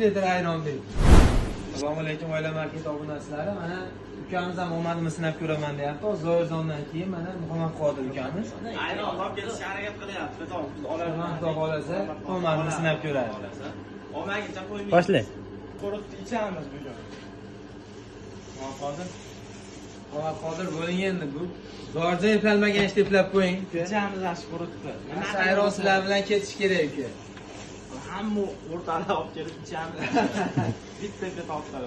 litr ayron berdi. Assalomu alaykum oila market obunachilari. Mana ukamiz ham omadimni sinab ko'raman deyapti. Zoirzondan keyin mana Muhammad Qodir ukamiz ayron olib kelishga harakat qilyapti. Xudo xolasa omadimni sinab ko'radi. Olmagicha qo'ymaymiz. Boshla. Quritib ichamiz bugun. Muhammad Qodir bo'ling endi bu. Zorja eplolmagan ish eplab qo'ying. Ichamiz ash quritdi. Mana ayron sizlar bilan ketish kerak uka. Hamma o'rtalab olib kelib ichamiz. Bitta tortlar.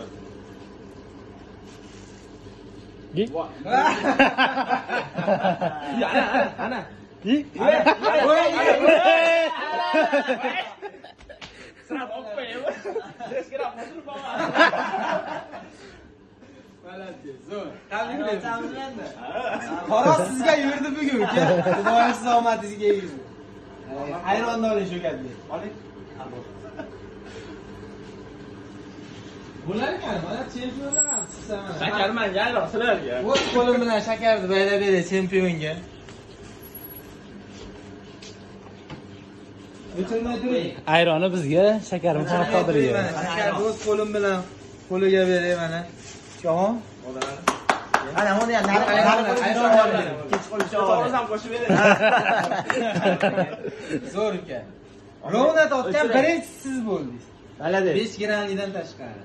Git. Ana. Git. Sirab olib qo'yaymi? Tezkirab o'tirib olma. Zo'r. Tabriklayman. Qora sizga yurdi bugun uka. Xudoyo siz omadingizga yurdi. Ayronni oling Shavkatbek. Oling. Bular ekan, mana chempionlar ham chiqsa mana. Shakarmanga ayron sizlarga. O'z qo'lim bilan shakarni baylab beray chempionga. O'tirmay turing. Ayroni bizga, shakar Muhammad Qodirga. Shakarni o'z qo'lim bilan qo'liga beray mana. Shohon. Ana uni ham ayron olib. Kech qo'yishni ham qo'shib bering. Zo'r uka. Rovna totgan birinchi siz bo'ldingiz. Malades. 5 gramdan tashqari.